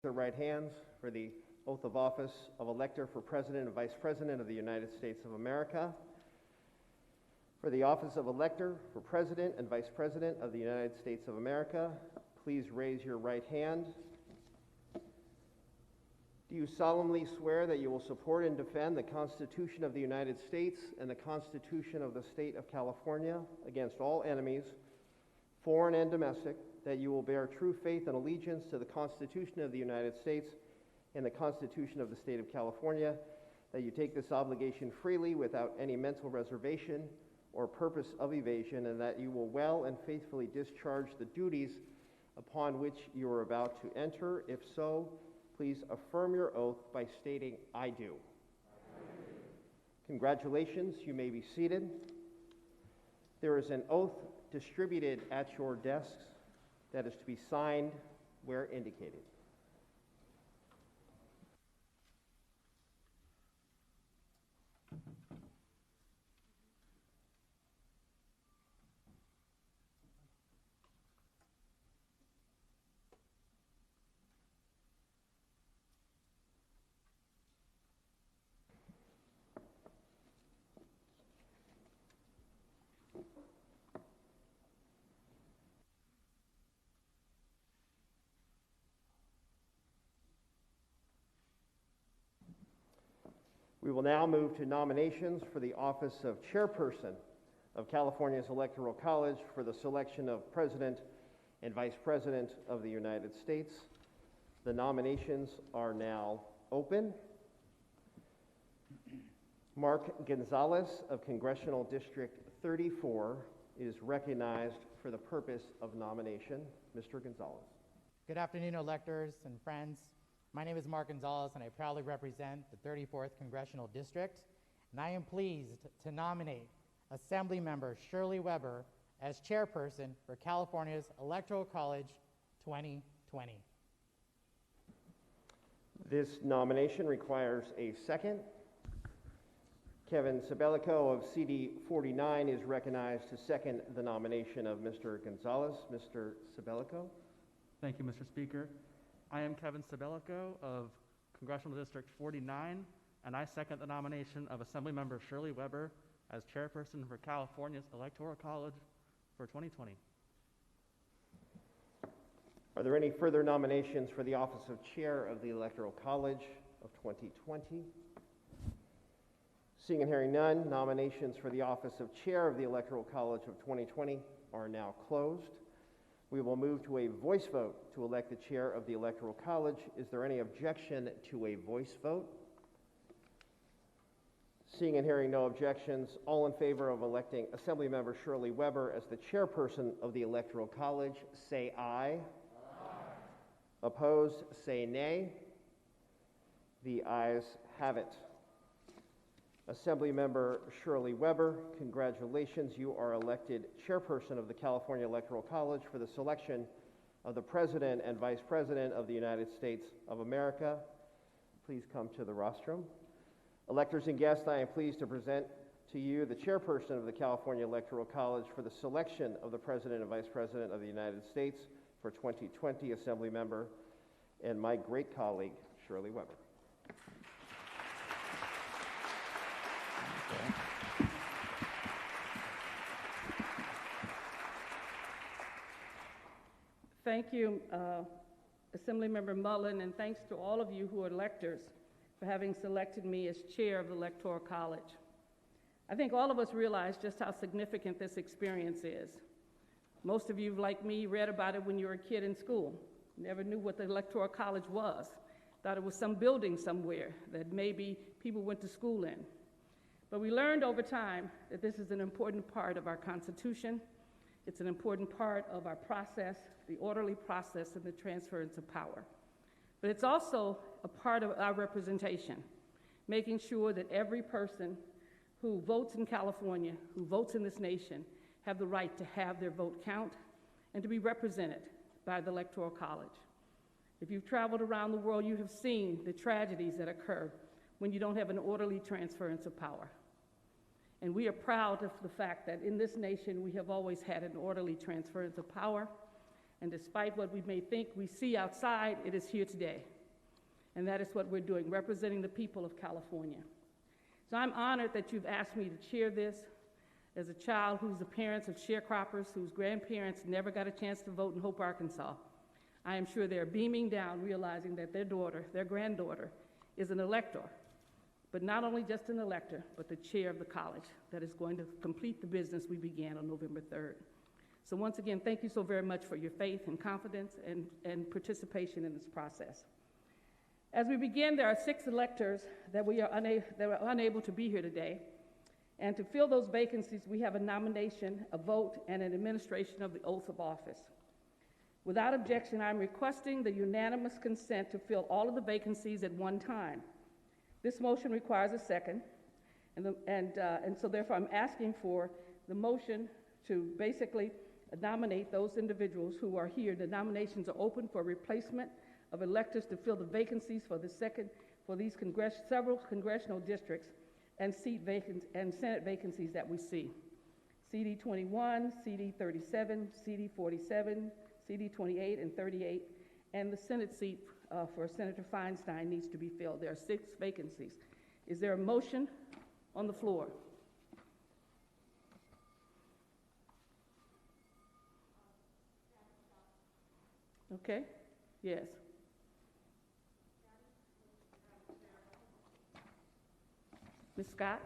Their right hands for the oath of office of elector for President and Vice President of the United States of America. For the office of elector for President and Vice President of the United States of America, please raise your right hand. Do you solemnly swear that you will support and defend the Constitution of the United States and the Constitution of the State of California against all enemies, foreign and domestic, that you will bear true faith and allegiance to the Constitution of the United States and the Constitution of the State of California, that you take this obligation freely without any mental reservation or purpose of evasion, and that you will well and faithfully discharge the duties upon which you are about to enter? If so, please affirm your oath by stating, "I do." Congratulations, you may be seated. There is an oath distributed at your desks that is to be signed where indicated. We will now move to nominations for the office of Chairperson of California's Electoral College for the selection of President and Vice President of the United States. The nominations are now open. Mark Gonzalez of Congressional District 34 is recognized for the purpose of nomination. Mr. Gonzalez. Good afternoon, electors and friends. My name is Mark Gonzalez, and I proudly represent the 34th Congressional District, and I am pleased to nominate Assemblymember Shirley Weber as chairperson for California's Electoral College 2020. This nomination requires a second. Kevin Sabelico of CD 49 is recognized to second the nomination of Mr. Gonzalez. Mr. Sabelico. Thank you, Mr. Speaker. I am Kevin Sabelico of Congressional District 49, and I second the nomination of Assemblymember Shirley Weber as chairperson for California's Electoral College for 2020. Are there any further nominations for the office of chair of the Electoral College of 2020? Seeing and hearing none, nominations for the office of chair of the Electoral College of 2020 are now closed. We will move to a voice vote to elect the chair of the Electoral College. Is there any objection to a voice vote? Seeing and hearing no objections, all in favor of electing Assemblymember Shirley Weber as the chairperson of the Electoral College, say aye. Aye. Opposed, say nay. The ayes have it. Assemblymember Shirley Weber, congratulations. You are elected chairperson of the California Electoral College for the selection of the President and Vice President of the United States of America. Please come to the rostrum. Electors and guests, I am pleased to present to you the chairperson of the California Electoral College for the selection of the President and Vice President of the United States for 2020, Assemblymember and my great colleague, Shirley Weber. Thank you, Assemblymember Mullen, and thanks to all of you who are electors for having selected me as chair of the Electoral College. I think all of us realize just how significant this experience is. Most of you, like me, read about it when you were a kid in school. Never knew what the Electoral College was. Thought it was some building somewhere that maybe people went to school in. But we learned over time that this is an important part of our Constitution. It's an important part of our process, the orderly process and the transference of power. But it's also a part of our representation, making sure that every person who votes in California, who votes in this nation, have the right to have their vote count and to be represented by the Electoral College. If you've traveled around the world, you have seen the tragedies that occur when you don't have an orderly transference of power. And we are proud of the fact that in this nation we have always had an orderly transference of power. And despite what we may think we see outside, it is here today. And that is what we're doing, representing the people of California. So I'm honored that you've asked me to chair this. As a child whose parents are sharecroppers, whose grandparents never got a chance to vote in Hope, Arkansas, I am sure they're beaming down, realizing that their daughter, their granddaughter, is an elector. But not only just an elector, but the chair of the college that is going to complete the business we began on November 3rd. So once again, thank you so very much for your faith and confidence and participation in this process. As we begin, there are 6 electors that were unable to be here today. And to fill those vacancies, we have a nomination, a vote, and an administration of the oath of office. Without objection, I'm requesting the unanimous consent to fill all of the vacancies at one time. This motion requires a second, and so therefore I'm asking for the motion to basically nominate those individuals who are here. The nominations are open for replacement of electors to fill the vacancies for these several congressional districts and Senate vacancies that we see. CD 21, CD 37, CD 47, CD 28 and 38, and the Senate seat for Senator Feinstein needs to be filled. There are 6 vacancies. Is there a motion on the floor? Okay, yes. Ms. Scott?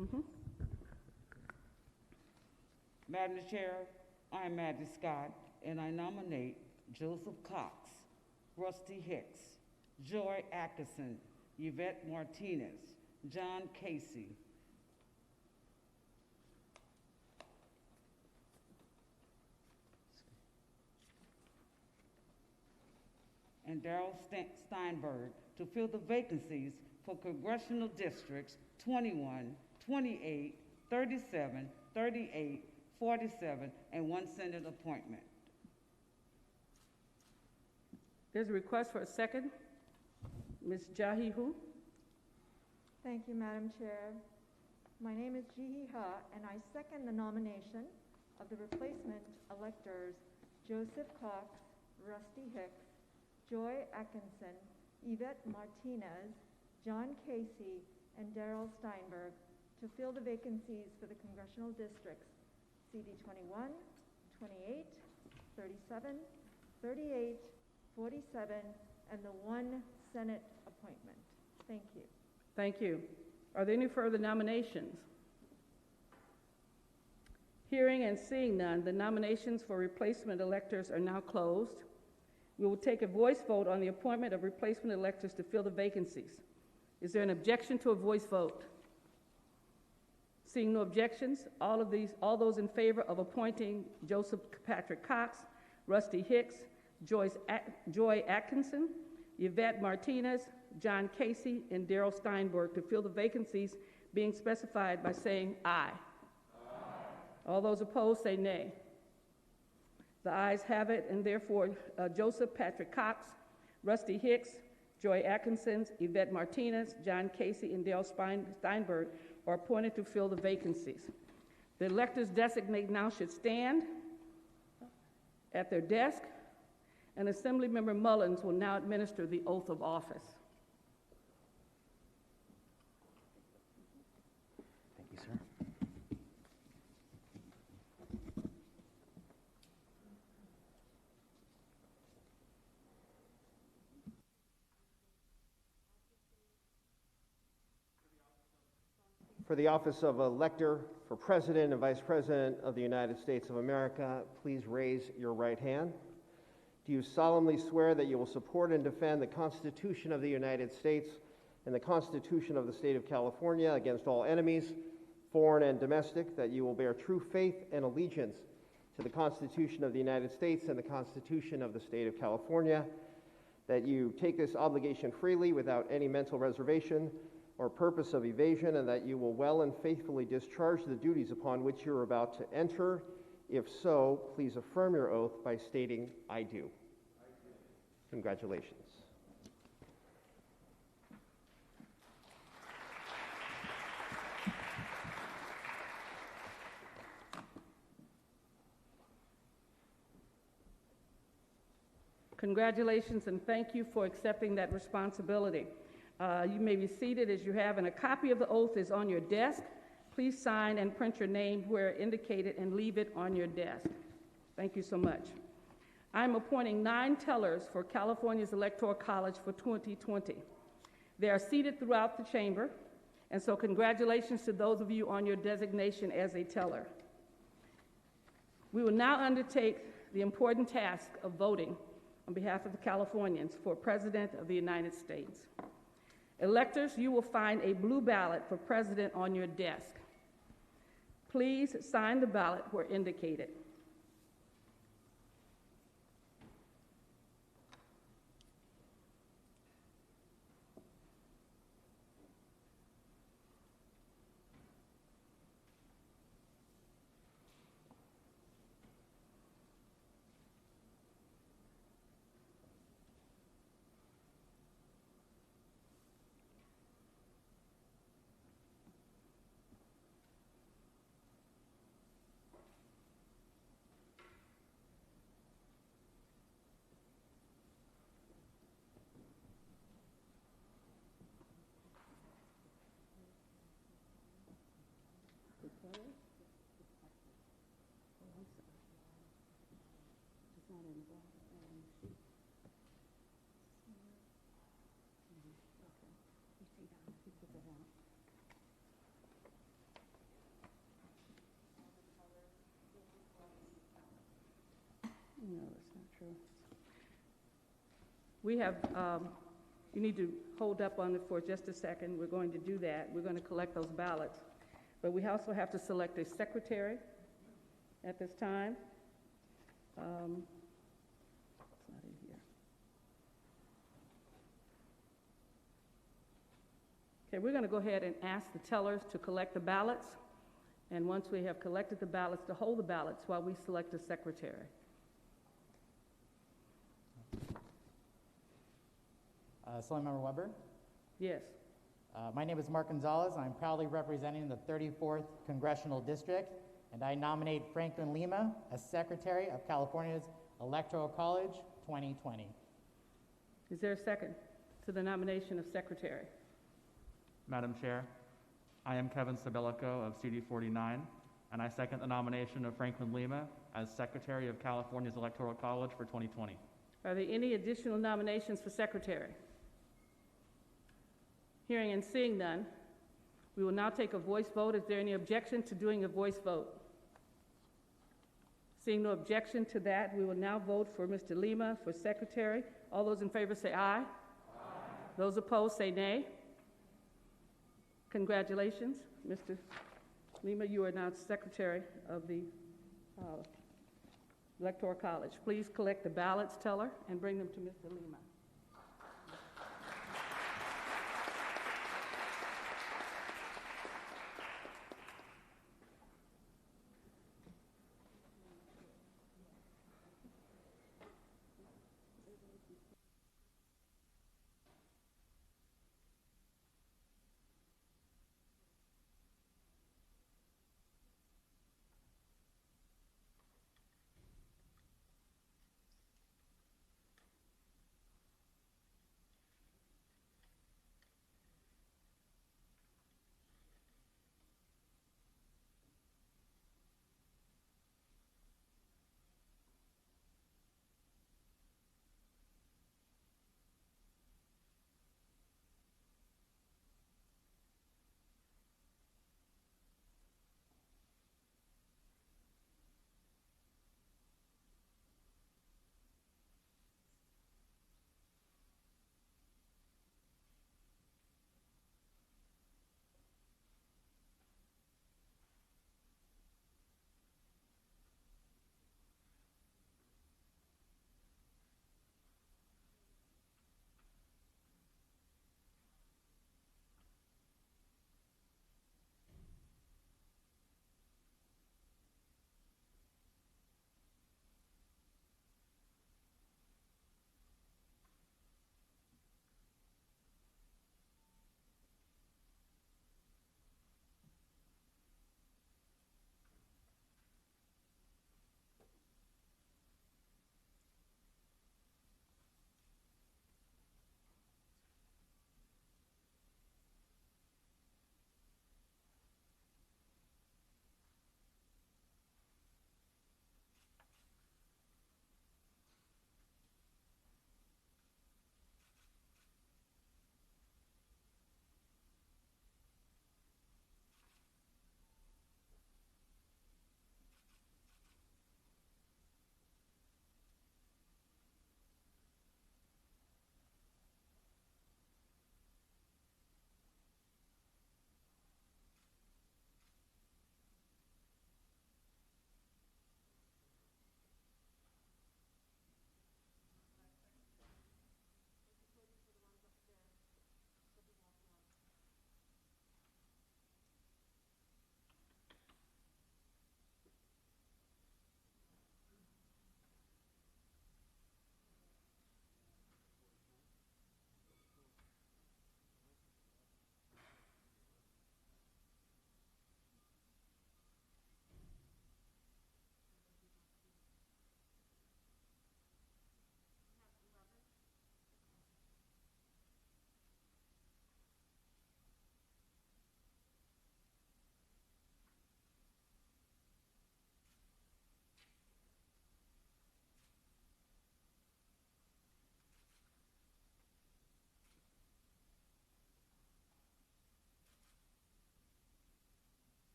Mm-hmm. Madam Chair, I am Maddie Scott, and I nominate Joseph Cox, Rusty Hicks, Joy Atkinson, Yvette Martinez, John Casey, and Darrell Steinberg to fill the vacancies for congressional districts 21, 28, 37, 38, 47, and 1 Senate appointment. There's a request for a second. Ms. Jahihu? Thank you, Madam Chair. My name is Jihi Ha, and I second the nomination of the replacement electors Joseph Cox, Rusty Hicks, Joy Atkinson, Yvette Martinez, John Casey, and Darrell Steinberg to fill the vacancies for the congressional districts CD 21, 28, 37, 38, 47, and the 1 Senate appointment. Thank you. Thank you. Are there any further nominations? Hearing and seeing none, the nominations for replacement electors are now closed. We will take a voice vote on the appointment of replacement electors to fill the vacancies. Is there an objection to a voice vote? Seeing no objections, all those in favor of appointing Joseph Patrick Cox, Rusty Hicks, Joy Atkinson, Yvette Martinez, John Casey, and Darrell Steinberg to fill the vacancies being specified by saying aye. Aye. All those opposed say nay. The ayes have it, and therefore Joseph Patrick Cox, Rusty Hicks, Joy Atkinson, Yvette Martinez, John Casey, and Darrell Steinberg are appointed to fill the vacancies. The electors designate now should stand at their desk, and Assemblymember Mullins will now administer the oath of office. Thank you, sir. For the office of elector for President and Vice President of the United States of America, please raise your right hand. Do you solemnly swear that you will support and defend the Constitution of the United States and the Constitution of the State of California against all enemies, foreign and domestic, that you will bear true faith and allegiance to the Constitution of the United States and the Constitution of the State of California, that you take this obligation freely without any mental reservation or purpose of evasion, and that you will well and faithfully discharge the duties upon which you are about to enter? If so, please affirm your oath by stating, I do. I do. Congratulations. Congratulations and thank you for accepting that responsibility. You may be seated as you have, and a copy of the oath is on your desk. Please sign and print your name where indicated and leave it on your desk. Thank you so much. I'm appointing 9 tellers for California's Electoral College for 2020. They are seated throughout the chamber, and so congratulations to those of you on your designation as a teller. We will now undertake the important task of voting on behalf of the Californians for President of the United States. Electors, you will find a blue ballot for President on your desk. Please sign the ballot where indicated. No, that's not true. We have, you need to hold up on it for just a second. We're going to do that. We're going to collect those ballots. But we also have to select a secretary at this time. It's not in here. Okay, we're going to go ahead and ask the tellers to collect the ballots. And once we have collected the ballots, to hold the ballots while we select a secretary. Assemblymember Weber. Yes. My name is Mark Gonzalez. I'm proudly representing the 34th Congressional District, and I nominate Franklin Lima as Secretary of California's Electoral College 2020. Is there a second to the nomination of Secretary? Madam Chair, I am Kevin Sabelico of CD 49, and I second the nomination of Franklin Lima as Secretary of California's Electoral College for 2020. Are there any additional nominations for Secretary? Hearing and seeing none, we will now take a voice vote. Is there any objection to doing a voice vote? Seeing no objection to that, we will now vote for Mr. Lima for Secretary. All those in favor say aye. Aye. Those opposed say nay. Congratulations, Mr. Lima. You are now Secretary of the Electoral College. Please collect the ballots, teller, and bring them to Mr. Lima.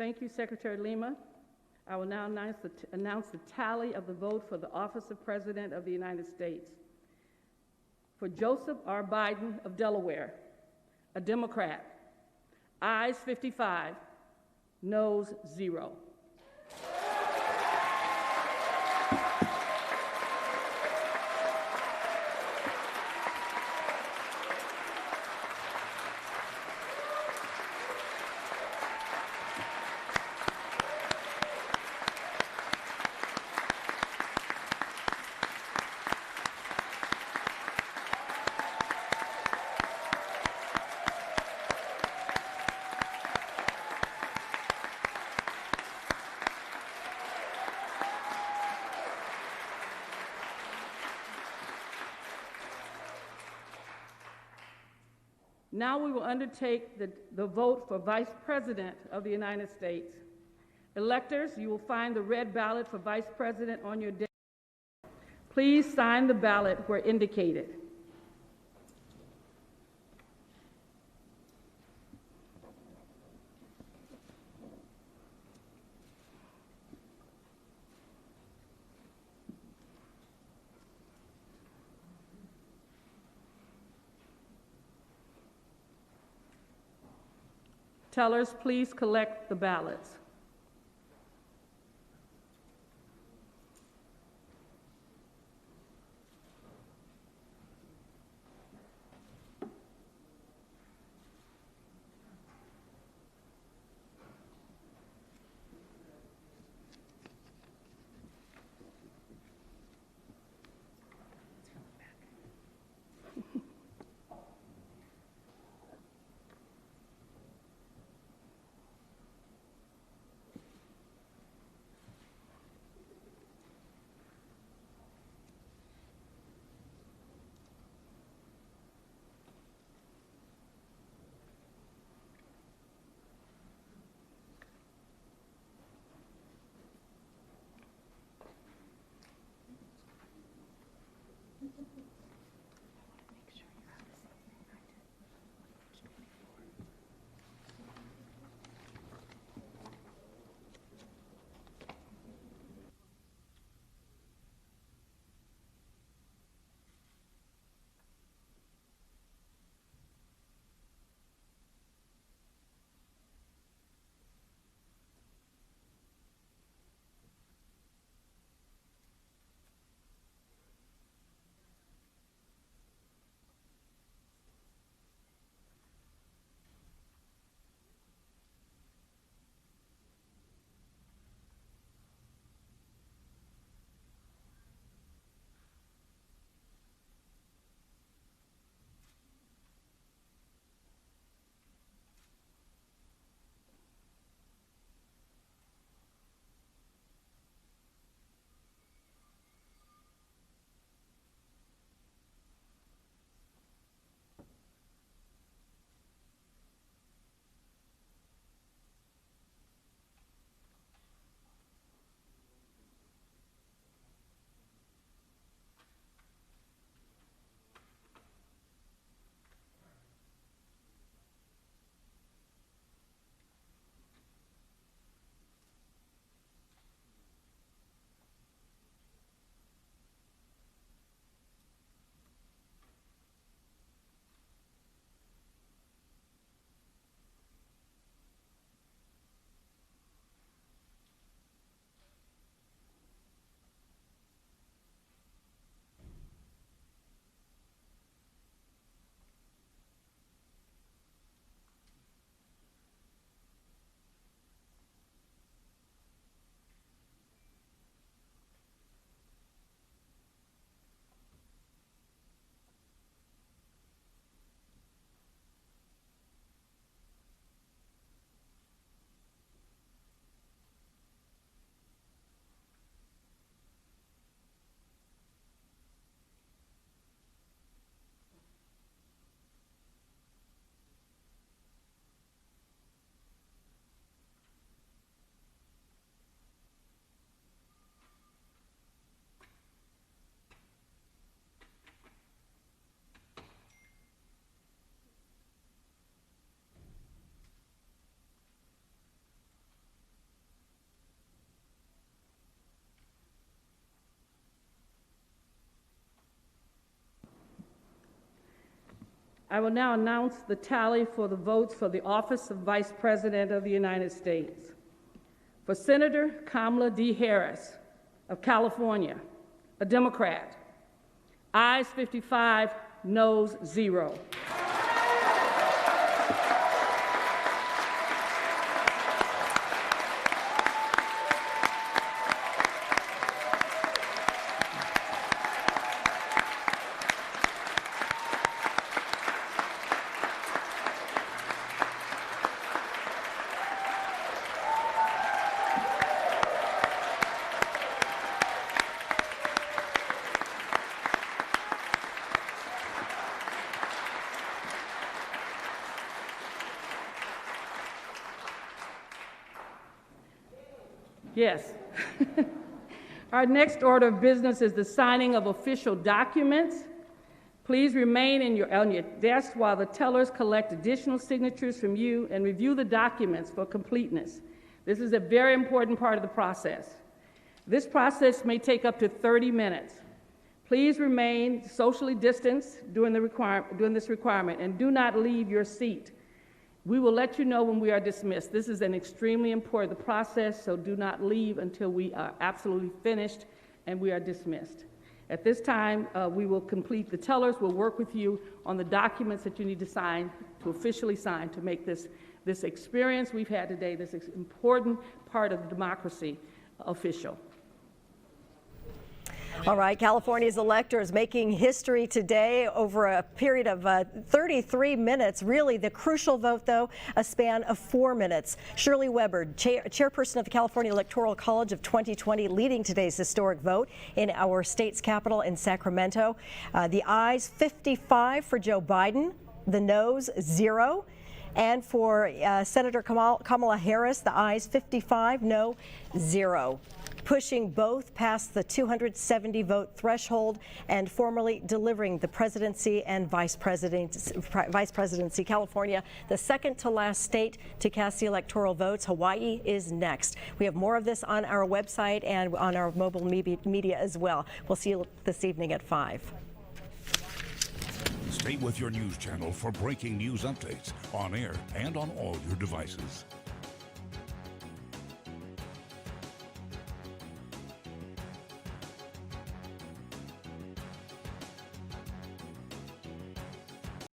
Thank you, Secretary Lima. I will now announce the tally of the vote for the office of President of the United States. For Joseph R. Biden of Delaware, a Democrat, ayes 55, noes 0. Now we will undertake the vote for Vice President of the United States. Electors, you will find the red ballot for Vice President on your desk. Please sign the ballot where indicated. Tellers, please collect the ballots. I will now announce the tally for the votes for the office of Vice President of the United States. For Senator Kamala D. Harris of California, a Democrat, ayes 55, noes 0. Yes. Our next order of business is the signing of official documents. Please remain on your desk while the tellers collect additional signatures from you and review the documents for completeness. This is a very important part of the process. This process may take up to 30 minutes. Please remain socially distanced during this requirement and do not leave your seat. We will let you know when we are dismissed. This is an extremely important process, so do not leave until we are absolutely finished and we are dismissed. At this time, we will complete the tellers. We'll work with you on the documents that you need to sign, to officially sign, to make this experience we've had today, this important part of the democracy, official. All right, California's electors making history today over a period of 33 minutes. Really, the crucial vote, though, a span of 4 minutes. Shirley Weber, chairperson of the California Electoral College of 2020, leading today's historic vote in our state's capital in Sacramento. The ayes, 55 for Joe Biden, the noes, 0. And for Senator Kamala Harris, the ayes, 55, no, 0. Pushing both past the 270 vote threshold and formally delivering the presidency and vice presidency. California, the second to last state to cast the electoral votes. Hawaii is next. We have more of this on our website and on our mobile media as well. We'll see you this evening at 5. Stay with your news channel for breaking news updates on air and on all your devices.